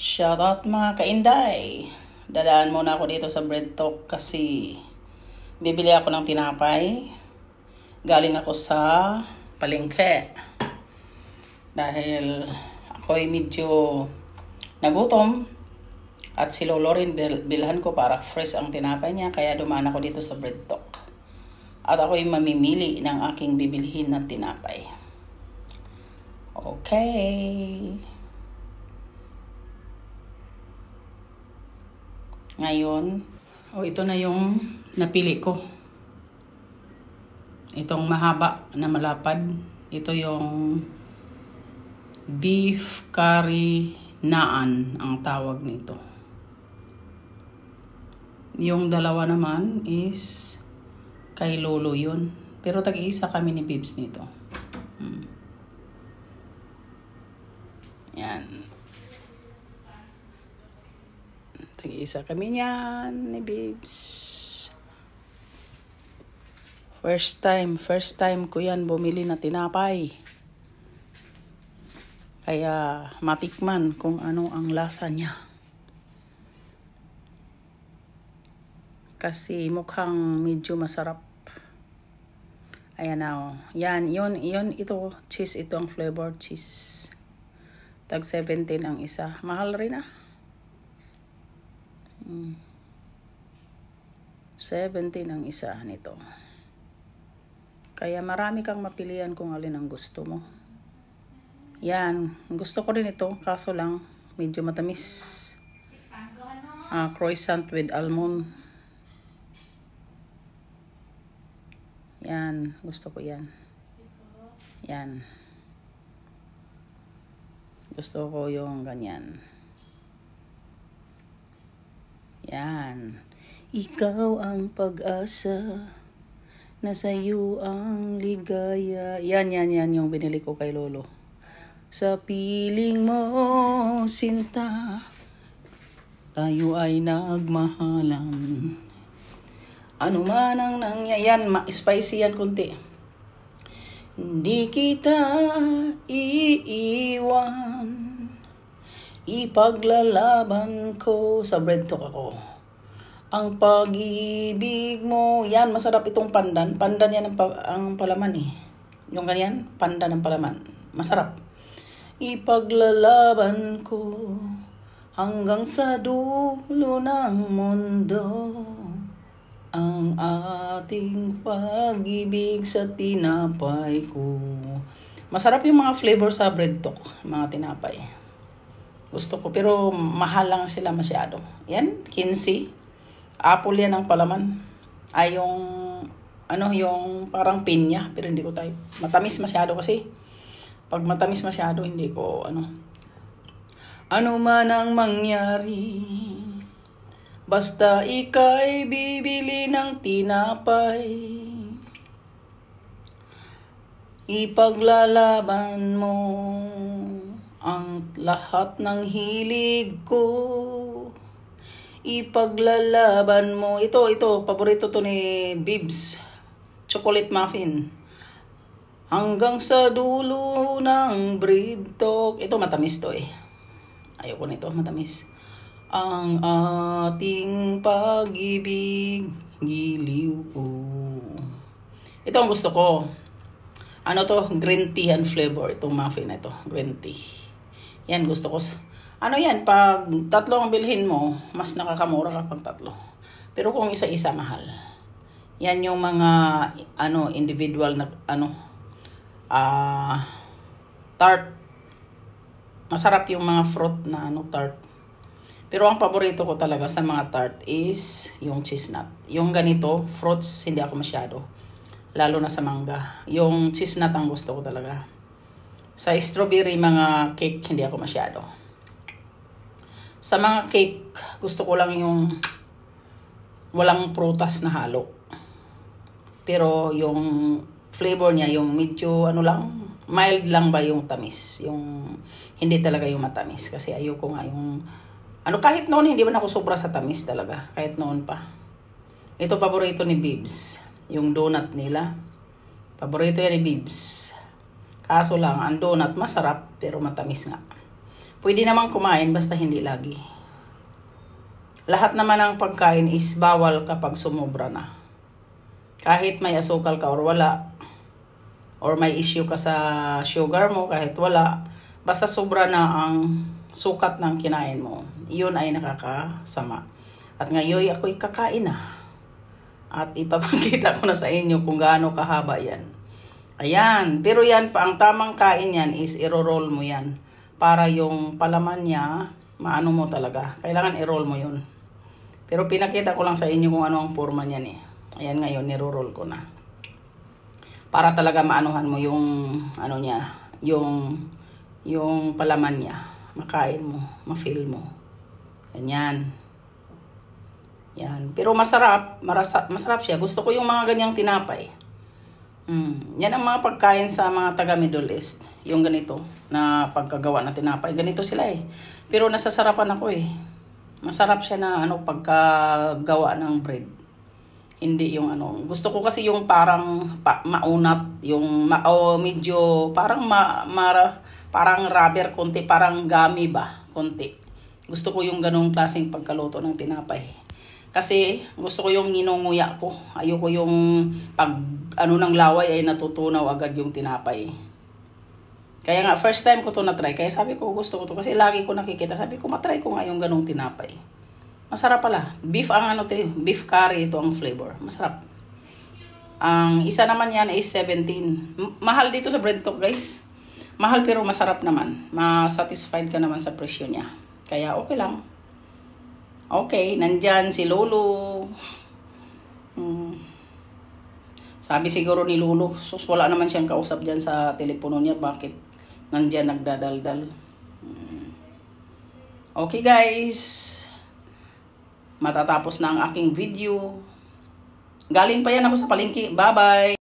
Shoutout mga kainday! Dadaan muna ako dito sa Bread Talk kasi bibili ako ng tinapay. Galing ako sa palengke. Dahil ako ay medyo nagutom. At si Lolo rin bilhan ko para fresh ang tinapay niya. Kaya dumaan ako dito sa Bread Talk. At ako ay mamimili ng aking bibilhin na tinapay. Okay. Ngayon, ito na yung napili ko. Itong mahaba na malapad. Ito yung beef curry naan ang tawag nito. Yung dalawa naman is kay Lolo yun. Pero tag-iisa kami ni Bibs nito. Yan. Tag-iisa kami niyan ni Bibs. First time ko yan bumili na tinapay. Kaya matikman kung ano ang lasa niya. Kasi mukhang medyo masarap. Ayan na. Yan, yun, ito, cheese, ito ang flavor cheese. Tag 17 ang isa. Mahal rin ah. 17 ang isa nito. Kaya marami kang mapilian kung alin ang gusto mo. Yan, gusto ko rin ito. Kaso lang, medyo matamis. Croissant with almond. Yan, gusto ko yan. Yan. Gusto ko yung ganyan. Yan. Ikaw ang pag-asa, nasa iyo ang ligaya. Yan yung binili ko kay Lolo. Sa piling mo, sinta, tayo ay nagmahalan. Ano man ang nangyayari, spicy yan kunti. Hindi kita iiwan, ipaglalaban ko. Sa Bread Talk ako. Ang pag-ibig mo, yan, masarap itong pandan. Pandan yan ang palaman eh. Yung ganyan, pandan ang palaman. Masarap. Ipaglalaban ko hanggang sa dulo ng mundo. Ang ating pag-ibig sa tinapay ko. Masarap yung mga flavor sa Bread Talk, mga tinapay. Gusto ko, pero mahal lang sila masyado. Yan, 15. Apple yan ang palaman. Ay, yung parang pinya, pero hindi ko type. Matamis masyado kasi. Pag matamis masyado, hindi ko, Ano man ang mangyari, basta ika'y bibili ng tinapay. Ipaglalaban mo ang lahat ng hilig ko. Ipaglalaban mo. Ito, paborito to ni Bibs. Chocolate muffin. Hanggang sa dulo ng Bread Talk. Ito, matamis to eh. Ayoko nito, matamis. Ang ating pag-ibig, giliw ko. Ito ang gusto ko. Ano to? Green tea and flavor. Itong muffin na ito. Green tea. Yan, gusto ko. Yan, pag tatlo ang bilhin mo, mas nakakamura kapag tatlo. Pero kung isa-isa, mahal. Yan yung mga, individual na, tart. Masarap yung mga fruit na, tart. Pero ang paborito ko talaga sa mga tart is yung chestnut. Yung ganito, fruits, hindi ako masyado. Lalo na sa mangga. Yung chestnut ang gusto ko talaga. Sa strawberry, mga cake, hindi ako masyado. Sa mga cake, gusto ko lang yung walang prutas na halo. Pero yung flavor niya, yung medyo mild lang ba yung tamis. Yung hindi talaga yung matamis. Kasi ayoko nga yung kahit noon, hindi man ako sobra sa tamis talaga. Kahit noon pa. Ito, paborito ni Bibs. Yung donut nila. Paborito yan ni Bibs. Kaso lang, ang donut masarap, pero matamis nga. Pwede namang kumain basta hindi lagi. Lahat naman ng pagkain is bawal kapag sumobra na. Kahit may asukal ka or wala, or may issue ka sa sugar mo kahit wala, basta sobra na ang sukat ng kinain mo, iyon ay nakakasama. At ngayon ako'y kakain na. At ipapakita ko na sa inyo kung gaano kahaba yan. Ayan, pero yan pa, ang tamang kain yan is iro-roll mo yan. Para yung palaman niya, maano mo talaga. Kailangan i-roll mo yun. Pero pinakita ko lang sa inyo kung ano ang forma niyan eh. Ayan ngayon, niro-roll ko na. Para talaga maanuhan mo yung ano niya, yung palaman niya. Makain mo, ma-feel mo. Ganyan. Yan. Pero masarap siya. Gusto ko yung mga ganyang tinapay. Yan ang mga pagkain sa mga taga Middle East. Yung ganito, na pagkagawa na tinapay. Ganito sila eh. Pero nasasarapan ako eh. Masarap siya na pagkagawa ng bread. Hindi yung gusto ko kasi yung parang maunat, yung medyo parang parang rubber konti, parang gummy ba, konti. Gusto ko yung ganong klaseng pagkaluto ng tinapay. Kasi gusto ko yung ninunguya ko. Ayoko yung pag ng laway ay natutunaw agad yung tinapay. Kaya nga first time ko to na-try. Kaya sabi ko gusto ko to kasi lagi ko nakikita. Sabi ko matry ko nga yung ganong tinapay. Masarap pala. Beef ang beef curry ito ang flavor. Masarap. Ang isa naman yan is 17. Mahal dito sa Bread Talk, guys. Mahal pero masarap naman. Ma-satisfied ka naman sa presyo niya. Kaya okay lang. Okay, nandyan si Lolo. Sabi siguro ni Lolo, sus wala naman siyang kausap dyan sa telepono niya. Bakit nandyan nagdadaldal? Okay guys. Matatapos na ang aking video. Galing pa yan ako sa palengke. Bye-bye!